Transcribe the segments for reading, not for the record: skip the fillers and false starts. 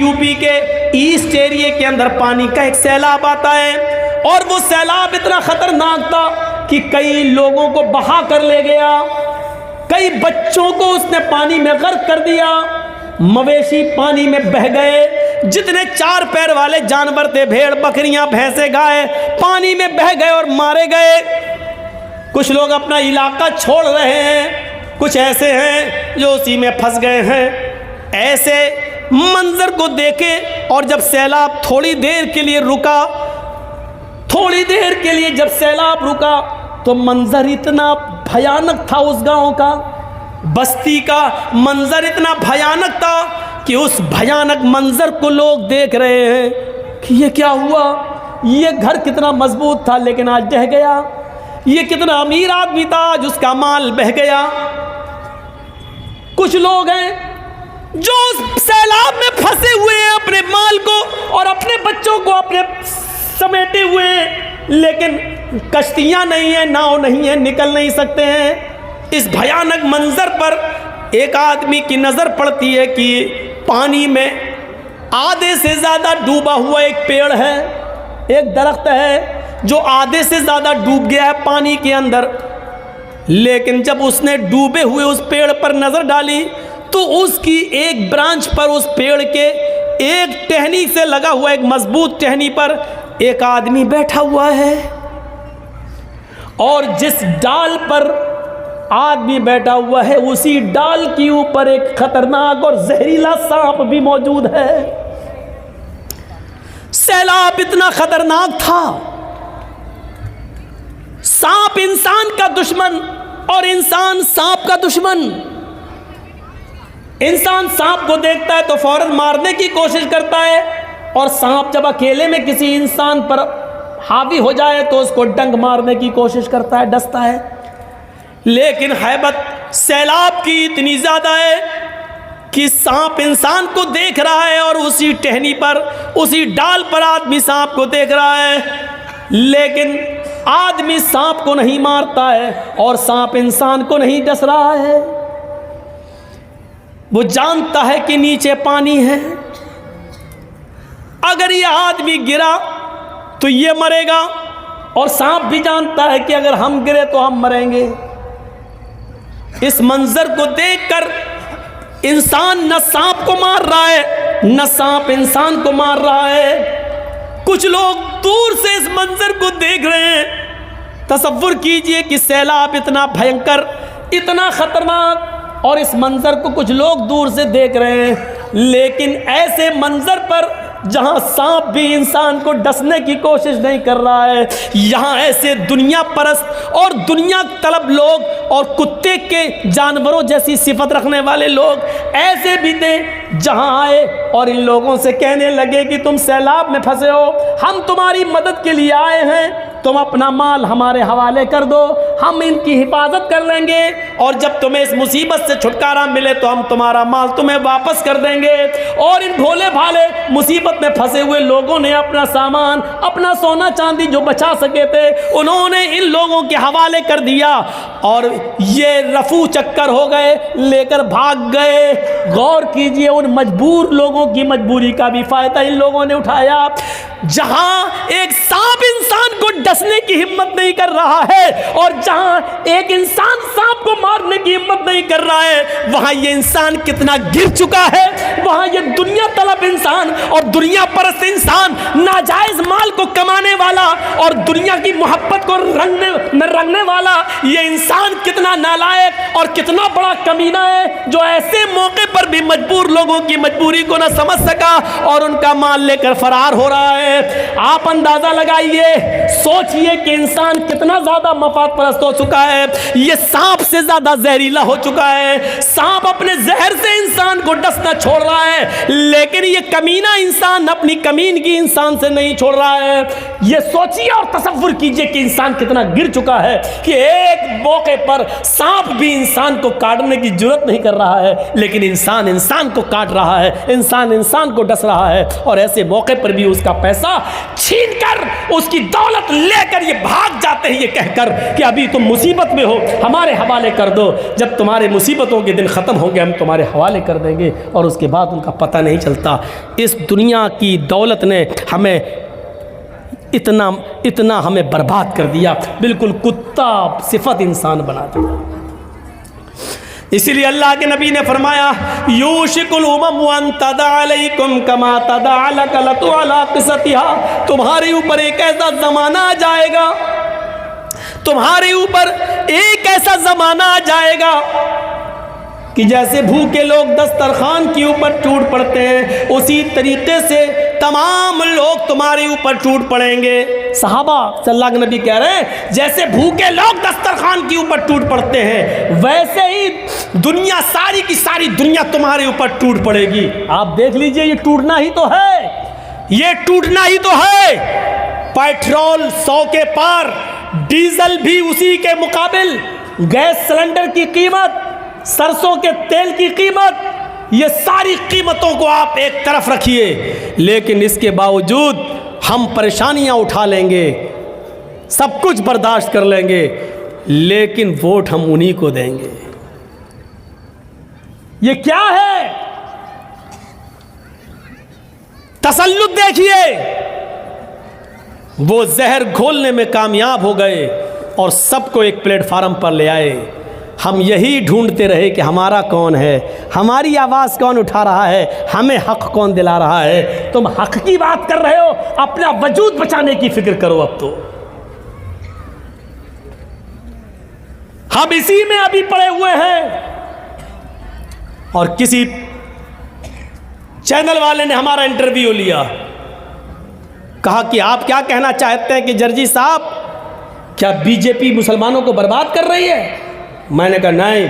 UP के east area के अंदर पानी का एक सैलाब आता है और वो सैलाब इतना खतरनाक था कि कई लोगों को बहा कर ले गया, कई बच्चों को उसने पानी में गर्क कर दिया, मवेशी पानी में बह गए, जितने चार पैर वाले जानवर थे, भेड़ बकरियां भैंसे गाय, पानी में बह गए और मारे गए। कुछ लोग अपना इलाका छोड़ रहे हैं, कुछ ऐसे हैं जो उसी में फंस गए हैं। ऐसे मंजर को देखे और जब सैलाब थोड़ी देर के लिए रुका, थोड़ी देर के लिए जब सैलाब रुका तो मंजर इतना भयानक था, उस गांव का, बस्ती का मंजर इतना भयानक था कि उस भयानक मंजर को लोग देख रहे हैं कि ये क्या हुआ, ये घर कितना मजबूत था लेकिन आज बह गया, ये कितना अमीर आदमी था आज उसका माल बह गया। कुछ लोग हैं जो उस सैलाब में फंसे हुए हैं, अपने माल को और अपने बच्चों को अपने समेटे हुए हैं, लेकिन कश्तियां नहीं है, नाव नहीं है, निकल नहीं सकते हैं। इस भयानक मंजर पर एक आदमी की नजर पड़ती है कि पानी में आधे से ज्यादा डूबा हुआ एक पेड़ है, एक दरख्त है जो आधे से ज्यादा डूब गया है पानी के अंदर। लेकिन जब उसने डूबे हुए उस पेड़ पर नजर डाली तो उसकी एक ब्रांच पर, उस पेड़ के एक टहनी से लगा हुआ एक मजबूत टहनी पर एक आदमी बैठा हुआ है, और जिस डाल पर आदमी बैठा हुआ है उसी डाल के ऊपर एक खतरनाक और जहरीला सांप भी मौजूद है। सैलाब इतना खतरनाक था, सांप इंसान का दुश्मन और इंसान सांप का दुश्मन। इंसान सांप को देखता है तो फौरन मारने की कोशिश करता है, और सांप जब अकेले में किसी इंसान पर हावी हो जाए तो उसको डंक मारने की कोशिश करता है, डसता है। लेकिन हैबत सैलाब की इतनी ज्यादा है कि सांप इंसान को देख रहा है और उसी टहनी पर, उसी डाल पर आदमी सांप को देख रहा है, लेकिन आदमी सांप को नहीं मारता है और सांप इंसान को नहीं डस रहा है। वो जानता है कि नीचे पानी है, अगर ये आदमी गिरा तो ये मरेगा, और सांप भी जानता है कि अगर हम गिरे तो हम मरेंगे। इस मंजर को देखकर इंसान न सांप को मार रहा है, न सांप इंसान को मार रहा है। कुछ लोग दूर से इस मंजर को देख रहे हैं। तसव्वुर कीजिए कि सैलाब इतना भयंकर, इतना खतरनाक, और इस मंजर को कुछ लोग दूर से देख रहे हैं। लेकिन ऐसे मंजर पर जहां सांप भी इंसान को डसने की कोशिश नहीं कर रहा है, यहां ऐसे दुनिया परस्त और दुनिया तलब लोग और कुत्ते के जानवरों जैसी सिफत रखने वाले लोग ऐसे भी थे, जहां आए और इन लोगों से कहने लगे कि तुम सैलाब में फंसे हो, हम तुम्हारी मदद के लिए आए हैं, तुम अपना माल हमारे हवाले कर दो, हम इनकी हिफाजत कर लेंगे, और जब तुम्हें इस मुसीबत से छुटकारा मिले तो हम तुम्हारा माल तुम्हें वापस कर देंगे। और इन भोले भाले मुसीबत में फंसे हुए लोगों ने अपना सामान, अपना सोना चांदी जो बचा सके थे, उन्होंने इन लोगों के हवाले कर दिया, और ये रफू चक्कर हो गए, लेकर भाग गए। गौर कीजिए, उन मजबूर लोगों की मजबूरी का भी फायदा इन लोगों ने उठाया। जहां एक सांप इंसान को डसने की हिम्मत नहीं कर रहा है, और जहां एक इंसान सांप को मारने की हिम्मत नहीं कर रहा है, वहां ये इंसान कितना गिर चुका है। वहां ये दुनिया तलब इंसान और दुनिया परस्त इंसान, नाजायज माल को कमाने वाला और दुनिया की मोहब्बत को रंगने वाला ये इंसान कितना नालायक और कितना बड़ा कमीना है, जो ऐसे मौके पर भी मजबूर लोगों की मजबूरी को ना समझ सका और उनका माल लेकर फरार हो रहा है। आप अंदाजा लगाइए, सोचिए कि इंसान कितना ज्यादा मफाद परस्त हो चुका है। यह सांप से ज्यादा जहरीला हो चुका है। सांप अपने जहर से इंसान को डसना छोड़ रहा है, लेकिन यह कमीना इंसान अपनी कमीनगी इंसान से नहीं छोड़ रहा है। यह सोचिए और तसव्वुर कीजिए कि इंसान कितना गिर चुका है कि एक मौके पर सांप भी इंसान को काटने की जरूरत नहीं कर रहा है, लेकिन इंसान इंसान को काट रहा है, इंसान इंसान को डस रहा है, और ऐसे मौके पर भी उसका पैसा छीनकर, उसकी दौलत लेकर ये भाग जाते हैं, ये कहकर कि अभी अभी तुम मुसीबत में हो, हमारे हवाले कर दो, जब तुम्हारे मुसीबतों के दिन ख़त्म होंगे हम तुम्हारे हवाले कर देंगे। और उसके बाद उनका पता नहीं चलता। इस दुनिया की दौलत ने हमें इतना हमें बर्बाद कर दिया, बिल्कुल कुत्ता सिफत इंसान बना दिया। इसीलिए अल्लाह के नबी ने फरमाया, यूशिकुल उमम अन तदा अलैकुम कमा तदा अलकलतु अला क़िसतिहा, तुम्हारे ऊपर एक ऐसा ज़माना आ जाएगा, तुम्हारे ऊपर एक ऐसा ज़माना आ जाएगा कि जैसे भूखे लोग दस्तरखान के ऊपर टूट पड़ते हैं, उसी तरीके से तमाम लोग तुम्हारे ऊपर टूट पड़ेंगे। सहाबा सल्लल्लाहु अलैहि वसल्लम नबी कह रहे हैं, जैसे भूखे लोग दस्तरखान के ऊपर टूट पड़ते हैं, वैसे ही दुनिया, सारी की सारी दुनिया तुम्हारे ऊपर टूट पड़ेगी। आप देख लीजिए, ये टूटना ही तो है, ये टूटना ही तो है। पेट्रोल 100 के पार, डीजल भी उसी के मुकाबिल, गैस सिलेंडर की कीमत, सरसों के तेल की कीमत, ये सारी कीमतों को आप एक तरफ रखिए, लेकिन इसके बावजूद हम परेशानियां उठा लेंगे, सब कुछ बर्दाश्त कर लेंगे, लेकिन वोट हम उन्हीं को देंगे। ये क्या है? तसल्लुत देखिए। वो जहर घोलने में कामयाब हो गए और सबको एक प्लेटफार्म पर ले आए। हम यही ढूंढते रहे कि हमारा कौन है, हमारी आवाज़ कौन उठा रहा है, हमें हक कौन दिला रहा है। तुम हक की बात कर रहे हो, अपना वजूद बचाने की फिक्र करो। अब तो हम इसी में अभी पड़े हुए हैं। और किसी चैनल वाले ने हमारा इंटरव्यू लिया, कहा कि आप क्या कहना चाहते हैं कि जर्जी साहब, क्या बीजेपी मुसलमानों को बर्बाद कर रही है? मैंने कहा नहीं,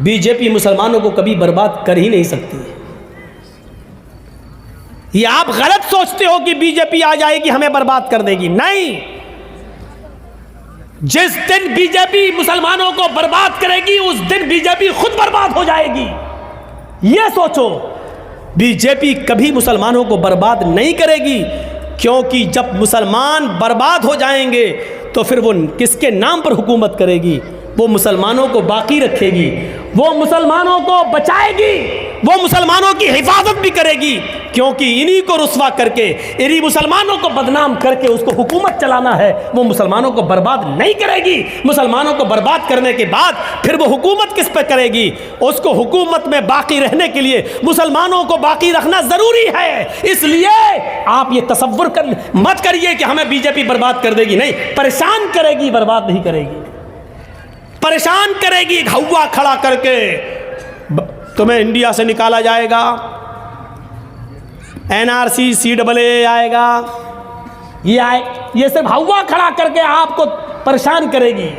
बीजेपी मुसलमानों को कभी बर्बाद कर ही नहीं सकती। ये आप गलत सोचते हो कि बीजेपी आ जाएगी हमें बर्बाद कर देगी। नहीं, जिस दिन बीजेपी मुसलमानों को बर्बाद करेगी उस दिन बीजेपी खुद बर्बाद हो जाएगी। ये सोचो, बीजेपी कभी मुसलमानों को बर्बाद नहीं करेगी, क्योंकि जब मुसलमान बर्बाद हो जाएंगे तो फिर वो किसके नाम पर हुकूमत करेगी? वो मुसलमानों को बाकी रखेगी, वो मुसलमानों को बचाएगी, वो मुसलमानों की हिफाजत भी करेगी, क्योंकि इन्हीं को रुस्वा करके, इन्हीं मुसलमानों को बदनाम करके उसको हुकूमत चलाना है। वो मुसलमानों को बर्बाद नहीं करेगी। मुसलमानों को बर्बाद करने के बाद फिर वो हुकूमत किस पे करेगी? उसको हुकूमत में बाकी रहने के लिए मुसलमानों को बाकी रखना ज़रूरी है। इसलिए आप ये तसव्वुर मत करिए कि हमें बीजेपी बर्बाद कर देगी। नहीं, परेशान करेगी, बर्बाद नहीं करेगी। परेशान करेगी, हवा खड़ा करके तुम्हें इंडिया से निकाला जाएगा, NRC CAA आएगा, ये सिर्फ हवा खड़ा करके आपको परेशान करेगी।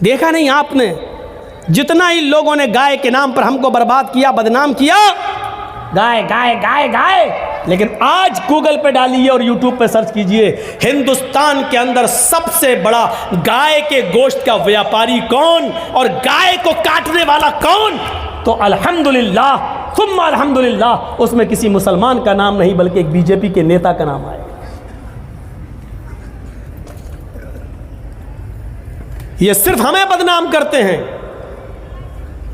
देखा नहीं आपने, जितना ही लोगों ने गाय के नाम पर हमको बर्बाद किया, बदनाम किया, गाय गाय गाय गाय, लेकिन आज गूगल पे डालिए और यूट्यूब पे सर्च कीजिए, हिंदुस्तान के अंदर सबसे बड़ा गाय के गोश्त का व्यापारी कौन और गाय को काटने वाला कौन? तो अल्हम्दुलिल्लाह सुम्मा अल्हम्दुलिल्लाह, उसमें किसी मुसलमान का नाम नहीं बल्कि एक बीजेपी के नेता का नाम आए। ये सिर्फ हमें बदनाम करते हैं,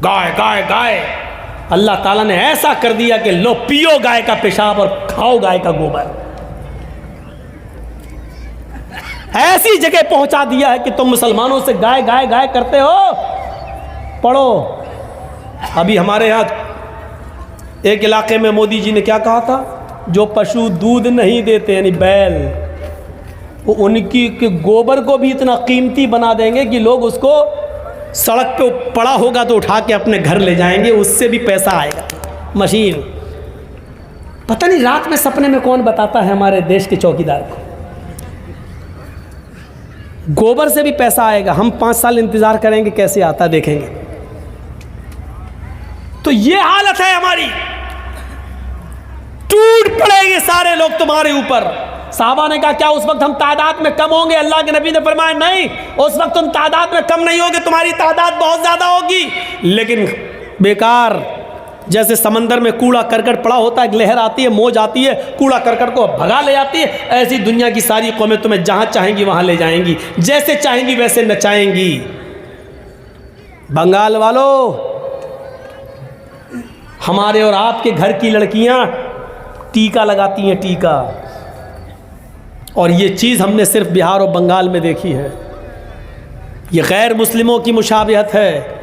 गाय गाय गाय। अल्लाह ताला ने ऐसा कर दिया कि लो पियो गाय का पेशाब और खाओ गाय का गोबर। ऐसी जगह पहुंचा दिया है कि तुम मुसलमानों से गाय गाय गाय करते हो। पढ़ो, अभी हमारे यहाँ एक इलाके में मोदी जी ने क्या कहा था, जो पशु दूध नहीं देते यानी बैल, वो उनकी के गोबर को भी इतना कीमती बना देंगे कि लोग उसको सड़क पे पड़ा होगा तो उठा के अपने घर ले जाएंगे, उससे भी पैसा आएगा। मशीन, पता नहीं रात में सपने में कौन बताता है हमारे देश के चौकीदार को, गोबर से भी पैसा आएगा। हम 5 साल इंतजार करेंगे कैसे आता, देखेंगे। तो ये हालत है हमारी, टूट पड़ेंगे सारे लोग तुम्हारे ऊपर। साहबा ने कहा क्या उस वक्त हम तादाद में कम होंगे? अल्लाह के नबी ने फरमाया नहीं, उस वक्त तुम तादाद में कम नहीं होगे, तुम्हारी तादाद बहुत ज़्यादा होगी। लेकिन बेकार, जैसे समंदर में कूड़ा करकट पड़ा होता है, लहर आती है, मौज आती है, कूड़ा करकट को भगा ले जाती है, ऐसी दुनिया की सारी कौमें तुम्हें जहाँ चाहेंगी वहाँ ले जाएंगी, जैसे चाहेंगी वैसे नचाएंगी। बंगाल वालों, हमारे और आपके घर की लड़कियाँ टीका लगाती हैं, टीका, और ये चीज़ हमने सिर्फ बिहार और बंगाल में देखी है। ये गैर मुस्लिमों की मुशाबिहत है।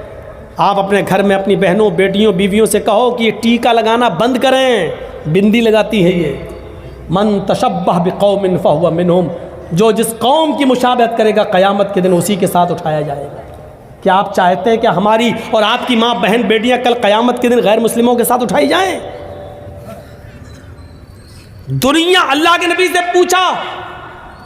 आप अपने घर में अपनी बहनों, बेटियों, बीवियों से कहो कि ये टीका लगाना बंद करें। बिंदी लगाती है ये। मन तशब्बह बिकौमिन फहुवा मिनहुम, जो जिस कौम की मुशाबहत करेगा क़यामत के दिन उसी के साथ उठाया जाएगा। क्या आप चाहते हैं कि हमारी और आपकी माँ, बहन, बेटियां कल क़यामत के दिन गैर मुस्लिमों के साथ उठाई जाएं? दुनिया, अल्लाह के नबी से पूछा,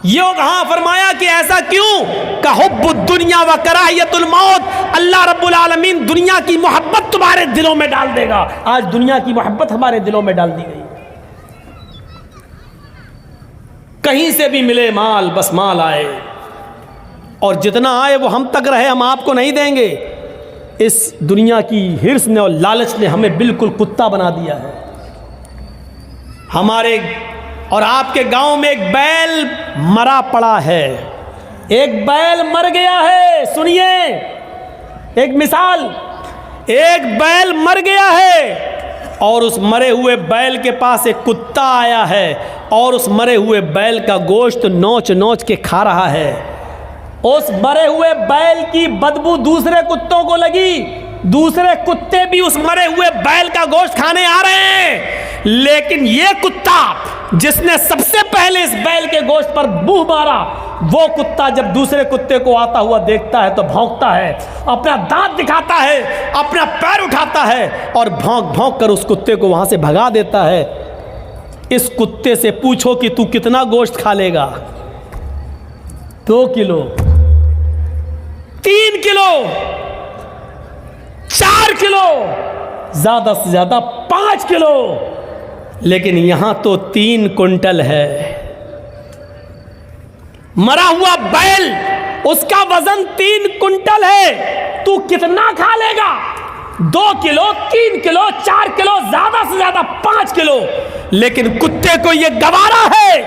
ये कहाँ फरमाया कि ऐसा क्यों? का हुब्बुद दुनिया व कराहियतुल मौत, अल्लाह रब्बुल आलमीन दुनिया की मोहब्बत तुम्हारे दिलों में डाल देगा। आज दुनिया की मोहब्बत हमारे दिलों में डाल दी गई। कहीं से भी मिले माल, बस माल आए, और जितना आए वो हम तक रहे, हम आपको नहीं देंगे। इस दुनिया की हिर्स ने और लालच ने हमें बिल्कुल कुत्ता बना दिया है। हमारे और आपके गांव में एक बैल मरा पड़ा है, एक बैल मर गया है। सुनिए एक मिसाल, एक बैल मर गया है और उस मरे हुए बैल के पास एक कुत्ता आया है और उस मरे हुए बैल का गोश्त नोच नोच के खा रहा है। उस मरे हुए बैल की बदबू दूसरे कुत्तों को लगी, दूसरे कुत्ते भी उस मरे हुए बैल का गोश्त खाने आ रहे हैं, लेकिन ये कुत्ता जिसने सबसे पहले इस बैल के गोश्त पर मुंह मारा, वो कुत्ता जब दूसरे कुत्ते को आता हुआ देखता है तो भौंकता है, अपना दांत दिखाता है, अपना पैर उठाता है और भौंक भौंक कर उस कुत्ते को वहां से भगा देता है। इस कुत्ते से पूछो कि तू कितना गोश्त खा लेगा? 2 किलो, 3 किलो, 4 किलो, ज्यादा से ज्यादा 5 किलो, लेकिन यहां तो 3 कुंटल है। मरा हुआ बैल, उसका वजन 3 कुंटल है। तू कितना खा लेगा? 2 किलो, 3 किलो, 4 किलो, ज्यादा से ज्यादा 5 किलो। लेकिन कुत्ते को यह गवारा है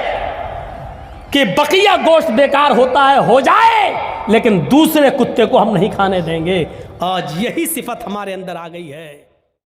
कि बकिया गोश्त बेकार होता है, हो जाए, लेकिन दूसरे कुत्ते को हम नहीं खाने देंगे। आज यही सिफत हमारे अंदर आ गई है।